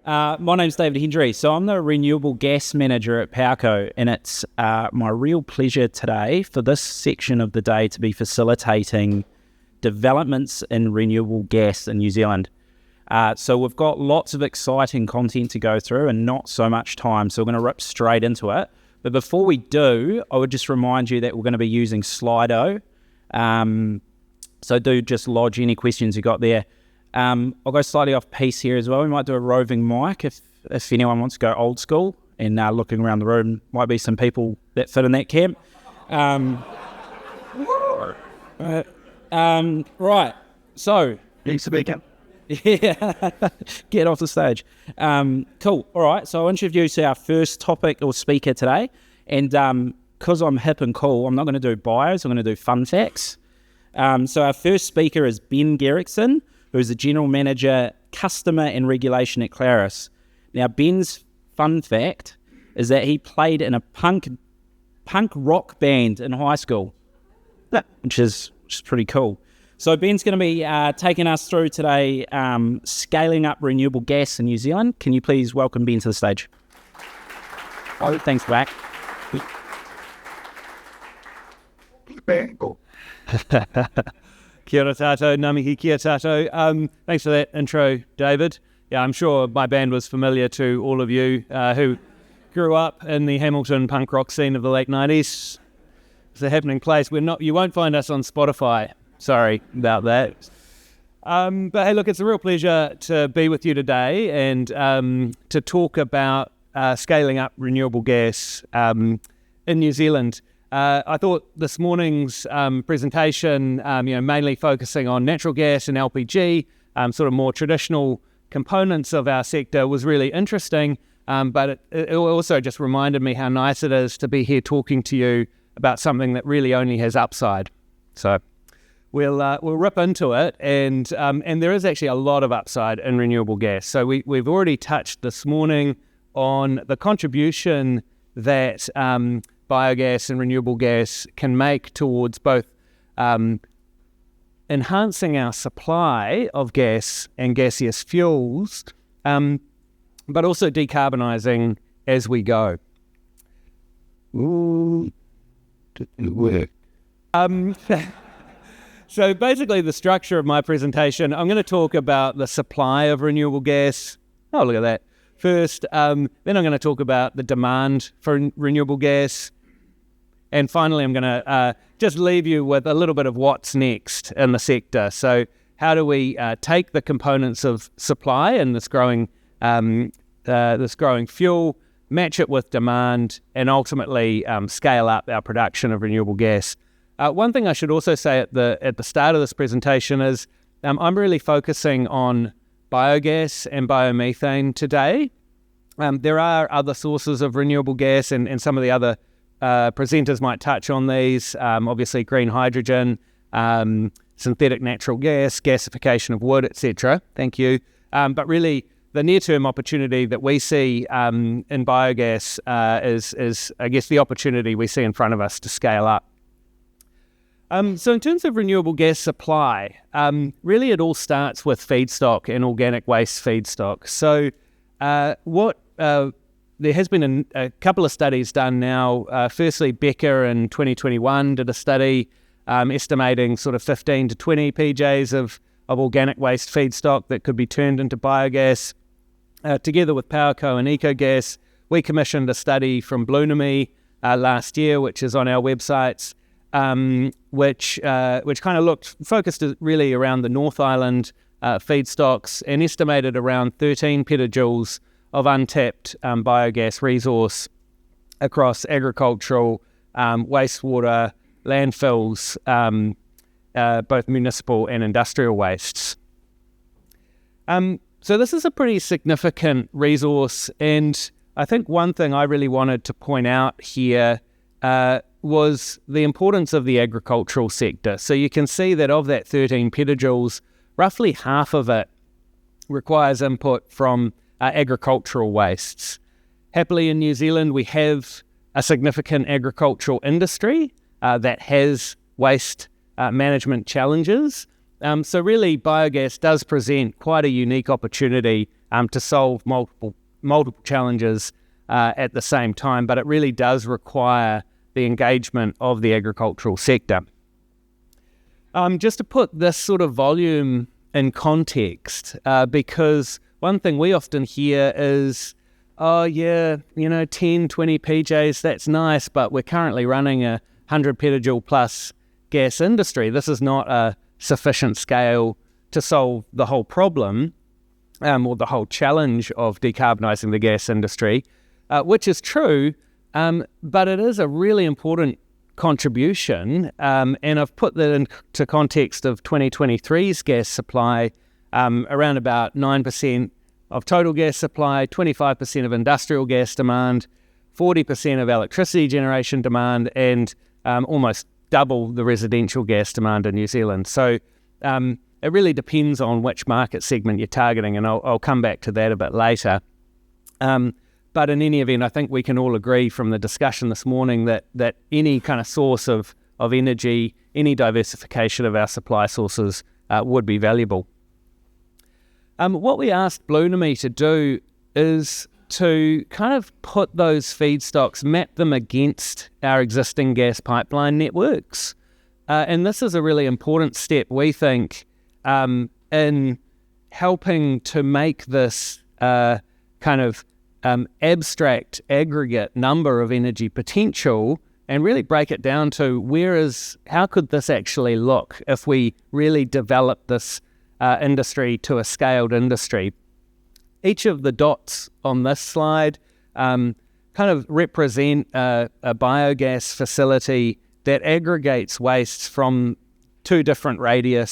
My name's David Hendry. So I'm the Renewable Gas Manager at PowerCo, and it's my real pleasure today for this section of the day to be facilitating developments in renewable gas in New Zealand. So we've got lots of exciting content to go through and not so much time, so we're going to rip straight into it. But before we do, I would just remind you that we're going to be using Slido. So do just lodge any questions you got there. I'll go slightly off piece here as well. We might do a roving mic if anyone wants to go old school, and looking around the room, might be some people that fit in that camp. Right, so... Thanks for speaking. Yeah, get off the stage. Cool, all right, so I'll introduce our first topic or speaker today, and because I'm hip and cool, I'm not going to do bios, I'm going to do fun facts. So our first speaker is Ben Gerritsen, who's the General Manager, Customer and Regulation at Clarus. Now, Ben's fun fact is that he played in a punk rock band in high school, which is pretty cool. So Ben's going to be taking us through today scaling up renewable gas in New Zealand. Can you please welcome Ben to the stage? Oh, thanks, Wack. Kia ora tātou, ngā mihi kia tātou. Thanks for that intro, David. Yeah, I'm sure my band was familiar to all of you who grew up in the Hamilton punk rock scene of the late 90s. It's a happening place. You won't find us on Spotify. Sorry about that. But hey, look, it's a real pleasure to be with you today and to talk about scaling up renewable gas in New Zealand. I thought this morning's presentation, mainly focusing on natural gas and LPG, sort of more traditional components of our sector, was really interesting. But it also just reminded me how nice it is to be here talking to you about something that really only has upside. So we'll rip into it, and there is actually a lot of upside in renewable gas. So we've already touched this morning on the contribution that biogas and renewable gas can make towards both enhancing our supply of gas and gaseous fuels, but also decarbonising as we go. Ooh, didn't work. So basically the structure of my presentation, I'm going to talk about the supply of renewable gas. Oh, look at that. First, then I'm going to talk about the demand for renewable gas. And finally, I'm going to just leave you with a little bit of what's next in the sector. So how do we take the components of supply and this growing fuel, match it with demand, and ultimately scale up our production of renewable gas? One thing I should also say at the start of this presentation is I'm really focusing on biogas and biomethane today. There are other sources of renewable gas, and some of the other presenters might touch on these, obviously green hydrogen, synthetic natural gas, gasification of wood, etc. Thank you. But really, the near-term opportunity that we see in biogas is, I guess, the opportunity we see in front of us to scale up. So in terms of renewable gas supply, really it all starts with feedstock and organic waste feedstock. So there has been a couple of studies done now. Firstly, Becker in 2021 did a study estimating sort of 15 to 20 PJs of organic waste feedstock that could be turned into biogas. Together with PowerCo and EcoGas, we commissioned a study from Bluenemy last year, which is on our websites, which kind of focused really around the North Island feedstocks and estimated around 13 petajoules of untapped biogas resource across agricultural, wastewater, landfills, both municipal and industrial wastes. So this is a pretty significant resource, and I think one thing I really wanted to point out here was the importance of the agricultural sector. So you can see that of that 13 petajoules, roughly half of it requires input from agricultural wastes. Happily in New Zealand, we have a significant agricultural industry that has waste management challenges, So really, biogas does present quite a unique opportunity to solve multiple challenges at the same time, but it really does require the engagement of the agricultural sector. Just to put this sort of volume in context, because one thing we often hear is, oh yeah, 10, 20 PJs, that's nice, but we're currently running a 100 petajoule plus gas industry. This is not a sufficient scale to solve the whole problem or the whole challenge of decarbonising the gas industry, which is true, but it is a really important contribution, and I've put that into context of 2023's gas supply, around about 9% of total gas supply, 25% of industrial gas demand, 40% of electricity generation demand, and almost double the residential gas demand in New Zealand. So it really depends on which market segment you're targeting, and I'll come back to that a bit later. But in any event, I think we can all agree from the discussion this morning that any kind of source of energy, any diversification of our supply sources would be valuable. What we asked Blunami to do is to kind of put those feedstocks, map them against our existing gas pipeline networks. And this is a really important step, we think, in helping to make this kind of abstract aggregate number of energy potential and really break it down to how could this actually look if we really develop this industry to a scaled industry. Each of the dots on this slide kind of represent a biogas facility that aggregates wastes from two different radii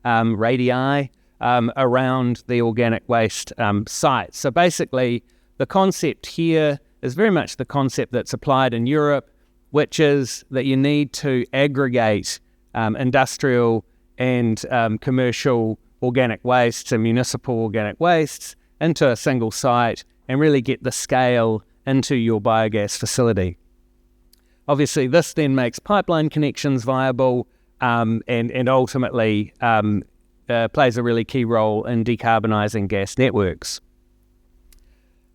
around the organic waste site. So basically, the concept here is very much the concept that's applied in Europe, which is that you need to aggregate industrial and commercial organic wastes and municipal organic wastes into a single site and really get the scale into your biogas facility. Obviously, this then makes pipeline connections viable and ultimately plays a really key role in decarbonising gas networks.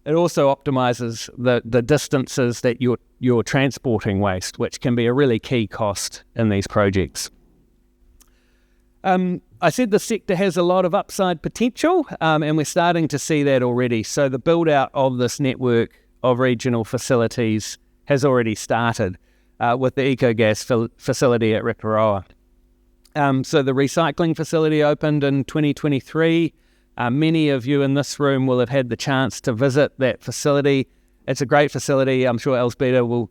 It also optimises the distances that you're transporting waste, which can be a really key cost in these projects. I said the sector has a lot of upside potential, and we're starting to see that already. So the build-out of this network of regional facilities has already started with the EcoGas facility at Reparoa. So the recycling facility opened in 2023. Many of you in this room will have had the chance to visit that facility. It's a great facility. I'm sure Elzbieta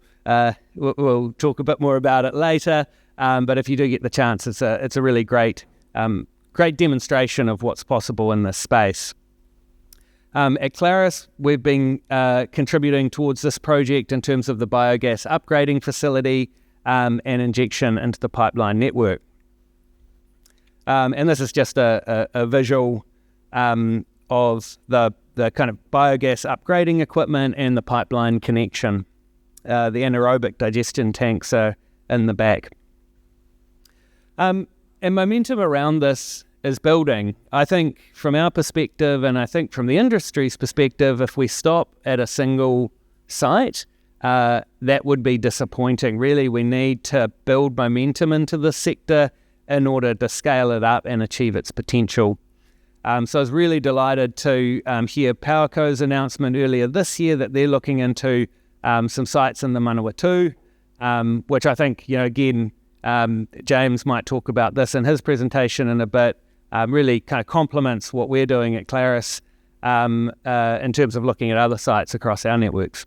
will talk a bit more about it later. But if you do get the chance, it's a really great demonstration of what's possible in this space. At Clarus, we've been contributing towards this project in terms of the biogas upgrading facility and injection into the pipeline network. And this is just a visual of the kind of biogas upgrading equipment and the pipeline connection. The anaerobic digestion tanks are in the back. And momentum around this is building. I think from our perspective, and I think from the industry's perspective, if we stop at a single site, that would be disappointing. Really, we need to build momentum into the sector in order to scale it up and achieve its potential. So I was really delighted to hear PowerCo's announcement earlier this year that they're looking into some sites in the Manawatu, which I think, again, James might talk about this in his presentation in a bit, really kind of complements what we're doing at Clarus in terms of looking at other sites across our networks.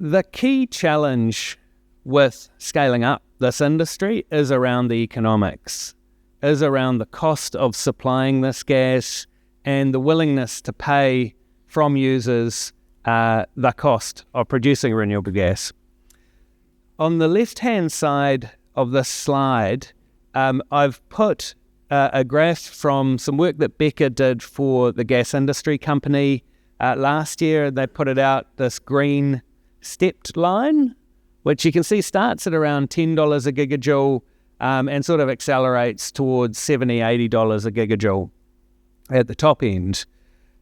The key challenge with scaling up this industry is around the economics, is around the cost of supplying this gas and the willingness to pay from users the cost of producing renewable gas. On the left-hand side of this slide, I've put a graph from some work that Becca did for the gas industry company last year. They put it out, this green stepped line, which you can see starts at around $10 a gigajoule and sort of accelerates towards $70-80 a gigajoule at the top end.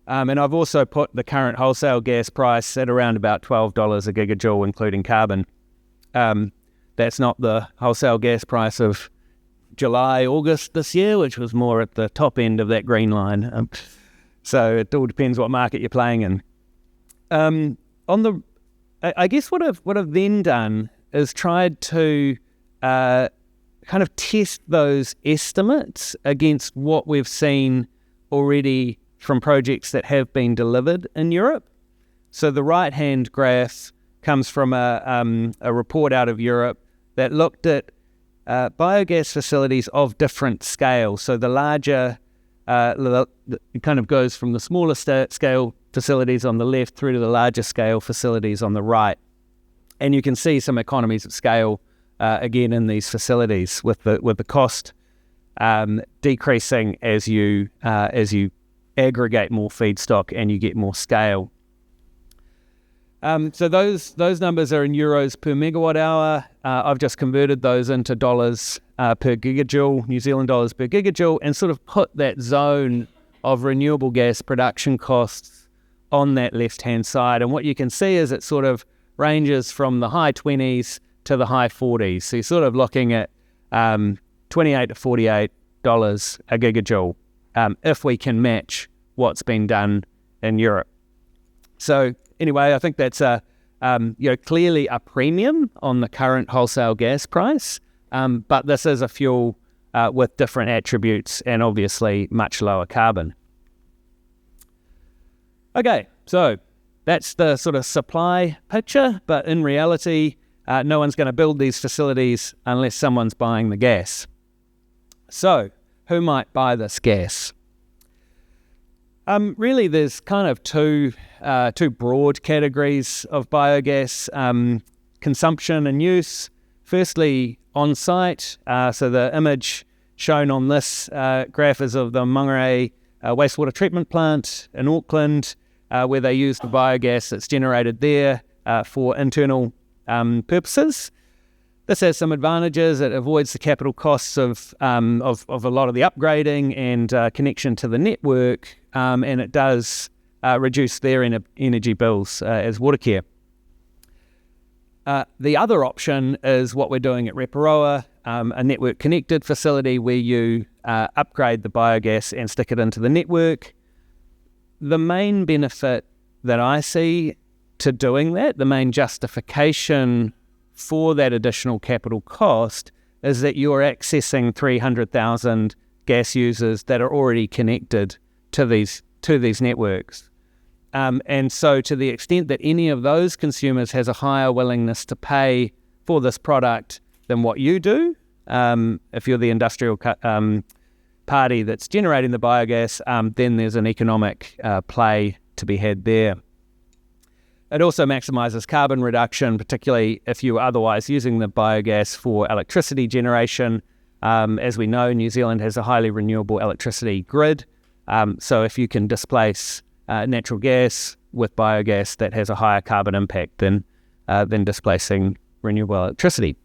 And I've also put the current wholesale gas price at around about $12 a gigajoule, including carbon. That's not the wholesale gas price of July, August this year, which was more at the top end of that green line. So it all depends what market you're playing in. I guess what I've then done is tried to kind of test those estimates against what we've seen already from projects that have been delivered in Europe. So the right-hand graph comes from a report out of Europe that looked at biogas facilities of different scale. So the larger, it kind of goes from the smaller scale facilities on the left through to the larger scale facilities on the right. And you can see some economies of scale again in these facilities with the cost decreasing as you aggregate more feedstock and you get more scale. So those numbers are in euros per megawatt hour. I've just converted those into dollars per gigajoule, New Zealand dollars per gigajoule, and sort of put that zone of renewable gas production costs on that left-hand side. And what you can see is it sort of ranges from the high 20s to the high 40s. So you're sort of looking at $28 to $48 a gigajoule if we can match what's been done in Europe. So anyway, I think that's clearly a premium on the current wholesale gas price, but this is a fuel with different attributes and obviously much lower carbon. Okay, so that's the sort of supply picture, but in reality, no one's going to build these facilities unless someone's buying the gas. So, who might buy this gas? Really, there's kind of two broad categories of biogas consumption and use. Firstly, on-site. So the image shown on this graph is of the Mangere wastewater treatment plant in Auckland, where they use the biogas that's generated there for internal purposes. This has some advantages. It avoids the capital costs of a lot of the upgrading and connection to the network, and it does reduce their energy bills as Watercare. The other option is what we're doing at Reparoa, a network-connected facility where you upgrade the biogas and stick it into the network. The main benefit that I see to doing that, the main justification for that additional capital cost, is that you're accessing 300,000 gas users that are already connected to these networks. And so to the extent that any of those consumers has a higher willingness to pay for this product than what you do, if you're the industrial party that's generating the biogas, then there's an economic play to be had there. It also maximises carbon reduction, particularly if you're otherwise using the biogas for electricity generation. As we know, New Zealand has a highly renewable electricity grid. So if you can displace natural gas with biogas, that has a higher carbon impact than displacing renewable electricity.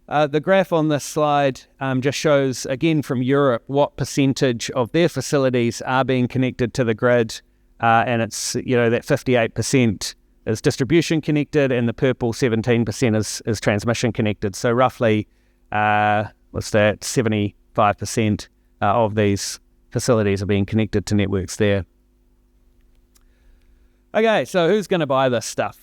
The graph on this slide just shows, again from Europe, what percentage of their facilities are being connected to the grid. And it's, that 58% is distribution connected and the purple 17% is transmission connected. So roughly, 75% of these facilities are being connected to networks there. Okay, so who's going to buy this stuff?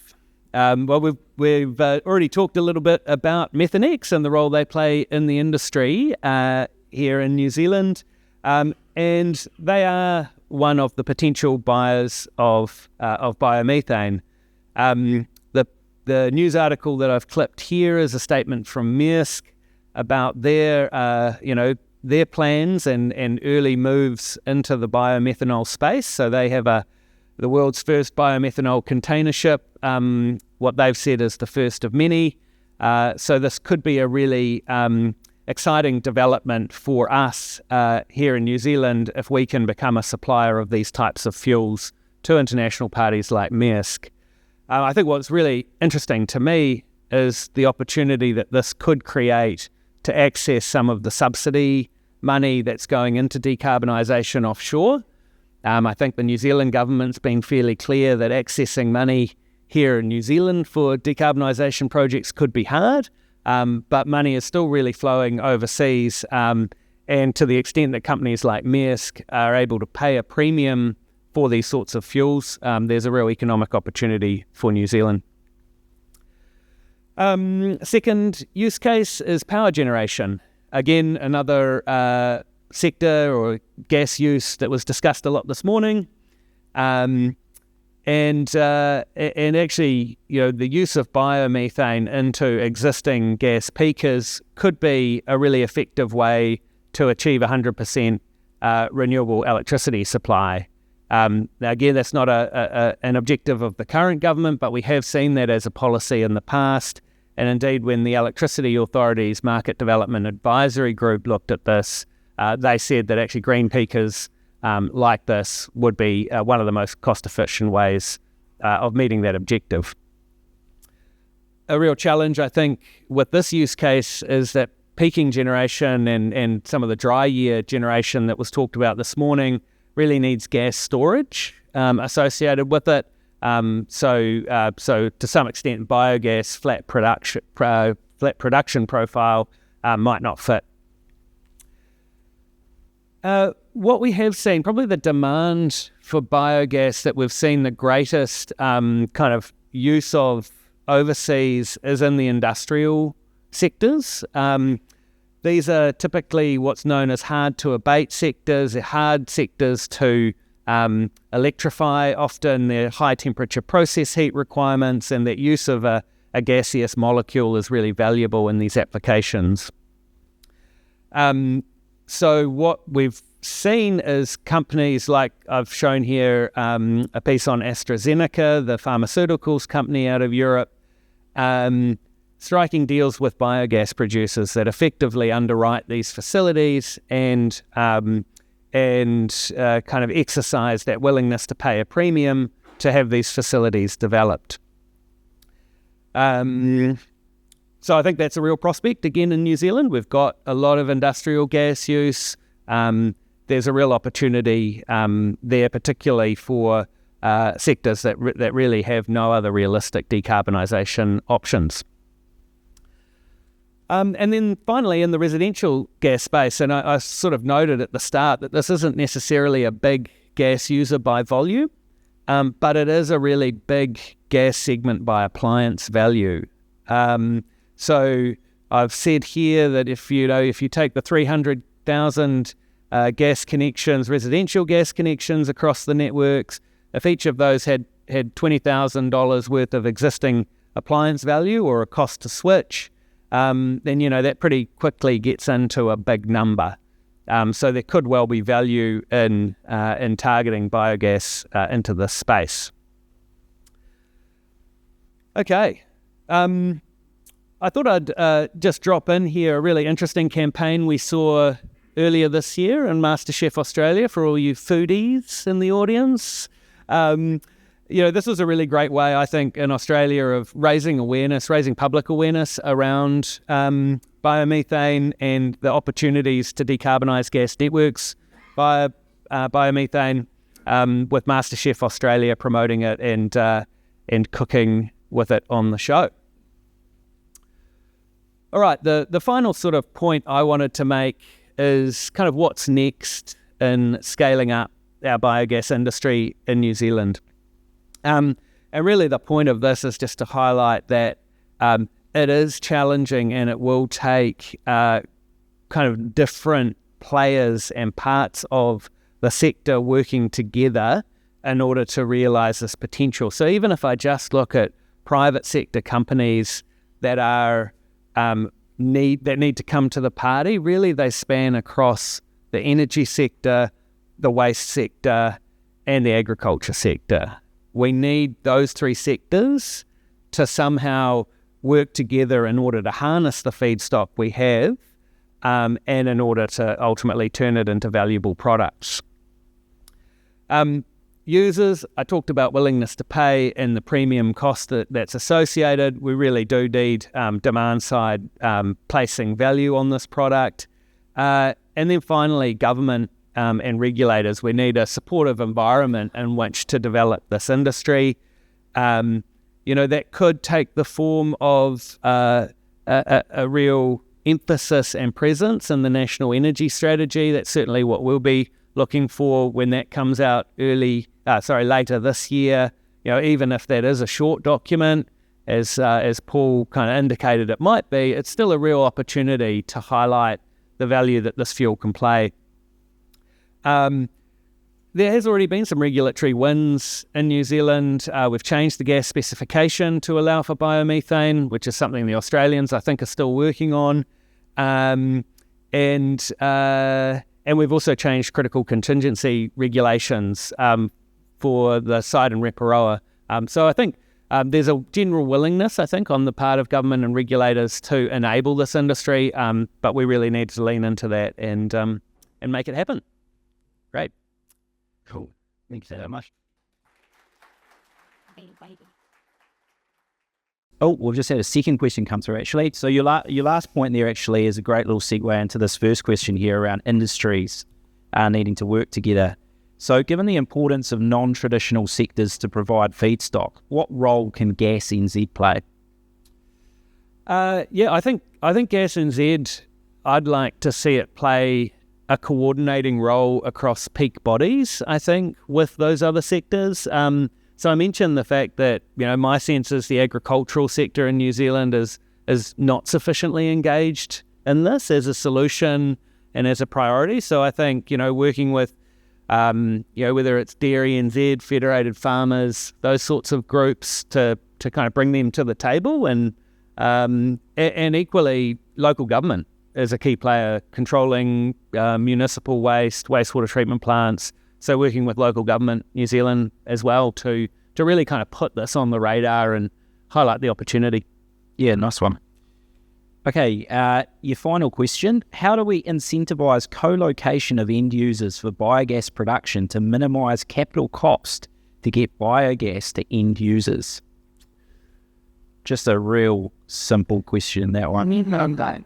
Well, we've already talked a little bit about Methanex and the role they play in the industry here in New Zealand. And they are one of the potential buyers of biomethane. The news article that I've clipped here is a statement from Maersk about their plans and early moves into the biomethanol space. So they have the world's first biomethanol container ship. What they've said is the first of many. So this could be a really exciting development for us here in New Zealand if we can become a supplier of these types of fuels to international parties like Maersk. I think what's really interesting to me is the opportunity that this could create to access some of the subsidy money that's going into decarbonisation offshore. I think the New Zealand government's been fairly clear that accessing money here in New Zealand for decarbonisation projects could be hard, but money is still really flowing overseas, and to the extent that companies like Maersk are able to pay a premium for these sorts of fuels, there's a real economic opportunity for New Zealand. Second use case is power generation. Again, another sector or gas use that was discussed a lot this morning. And actually, the use of biomethane into existing gas peakers could be a really effective way to achieve 100% renewable electricity supply. Now, again, that's not an objective of the current government, but we have seen that as a policy in the past. And indeed, when the Electricity Authority's Market Development Advisory Group looked at this, they said that actually green peakers like this would be one of the most cost-efficient ways of meeting that objective. A real challenge, I think, with this use case is that peaking generation and some of the dry year generation that was talked about this morning really needs gas storage associated with it. So to some extent, biogas flat production profile might not fit. What we have seen, probably the demand for biogas that we've seen the greatest kind of use of overseas is in the industrial sectors. These are typically what's known as hard to abate sectors. They're hard sectors to electrify. Often they're high temperature process heat requirements, and that use of a gaseous molecule is really valuable in these applications. So what we've seen is companies like I've shown here a piece on AstraZeneca, the pharmaceuticals company out of Europe, striking deals with biogas producers that effectively underwrite these facilities and kind of exercise that willingness to pay a premium to have these facilities developed. So I think that's a real prospect. Again, in New Zealand, we've got a lot of industrial gas use. There's a real opportunity there, particularly for sectors that really have no other realistic decarbonisation options. And then finally, in the residential gas space, and I sort of noted at the start that this isn't necessarily a big gas user by volume, but it is a really big gas segment by appliance value. So I've said here that if you take the 300,000 gas connections, residential gas connections across the networks, if each of those had $20,000 worth of existing appliance value or a cost to switch, then that pretty quickly gets into a big number. So there could well be value in targeting biogas into this space. Okay. I thought I'd just drop in here a really interesting campaign we saw earlier this year in MasterChef Australia for all you foodies in the audience. This was a really great way, I think, in Australia of raising public awareness around biomethane and the opportunities to decarbonise gas networks via biomethane, with MasterChef Australia promoting it and cooking with it on the show. All right, the final sort of point I wanted to make is kind of what's next in scaling up our biogas industry in New Zealand. And really the point of this is just to highlight that it is challenging and it will take kind of different players and parts of the sector working together in order to realise this potential. So even if I just look at private sector companies that are need to come to the party, really they span across the energy sector, the waste sector, and the agriculture sector. We need those three sectors to somehow work together in order to harness the feedstock we have, and in order to ultimately turn it into valuable products. users, I talked about willingness to pay and the premium cost that's associated. We really do need demand side placing value on this product. And then finally, government and regulators. We need a supportive environment in which to develop this industry. That could take the form of a real emphasis and presence in the National Energy Strategy. That's certainly what we'll be looking for when that comes out later this year. Even if that is a short document, as Paul kind of indicated it might be, it's still a real opportunity to highlight the value that this fuel can play. There has already been some regulatory wins in New Zealand. We've changed the gas specification to allow for biomethane, which is something the Australians, I think, are still working on. And we've also changed critical contingency regulations for the site in Reparoa. So I think there's a general willingness, I think, on the part of government and regulators to enable this industry, but we really need to lean into that and make it happen. Great. Cool. Thanks so much. Oh, we've just had a second question come through, actually. So your last point there actually is a great little segue into this first question here around industries needing to work together. So given the importance of non-traditional sectors to provide feedstock, what role can GasNZ play? I think GasNZ, I'd like to see it play a coordinating role across peak bodies, I think, with those other sectors. So I mentioned the fact that, my sense is the agricultural sector in New Zealand is not sufficiently engaged in this as a solution and as a priority. So I think, working with, whether it's Dairy NZ, Federated Farmers, those sorts of groups to kind of bring them to the table and equally local government is a key player, controlling municipal wastewater treatment plants. So working with local government, New Zealand as well, to really kind of put this on the radar and highlight the opportunity. Yeah, nice one. Okay, your final question. How do we incentivise co-location of end users for biogas production to minimise capital cost to get biogas to end users? Just a real simple question, that one.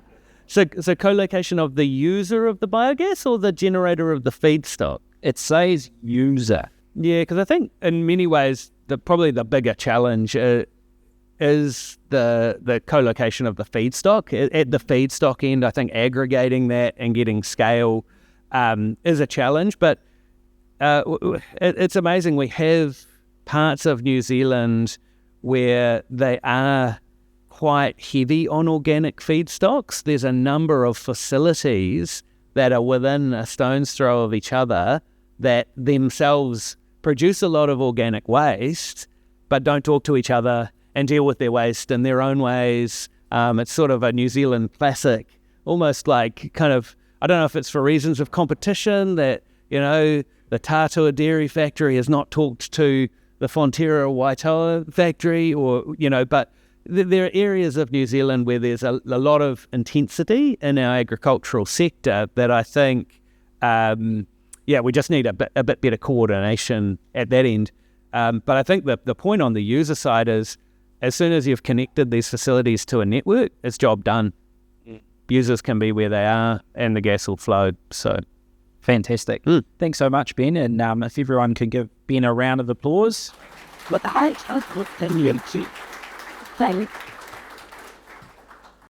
So co-location of the user of the biogas or the generator of the feedstock? It says user. Yeah, because I think in many ways probably the bigger challenge is the co-location of the feedstock. At the feedstock end, I think aggregating that and getting scale is a challenge. But it's amazing. We have parts of New Zealand where they are quite heavy on organic feedstocks. There's a number of facilities that are within a stone's throw of each other that themselves produce a lot of organic waste, but don't talk to each other and deal with their waste in their own ways. It's sort of a New Zealand classic, almost like kind of, I don't know if it's for reasons of competition that, the Tatua dairy factory has not talked to the Fonterra Waitoa factory but there are areas of New Zealand where there's a lot of intensity in our agricultural sector that I think, we just need a bit better coordination at that end. But I think the point on the user side is, as soon as you've connected these facilities to a network, it's job done. Users can be where they are and the gas will flow. So fantastic. Thanks so much, Ben. And if everyone can give Ben a round of applause. Thank you.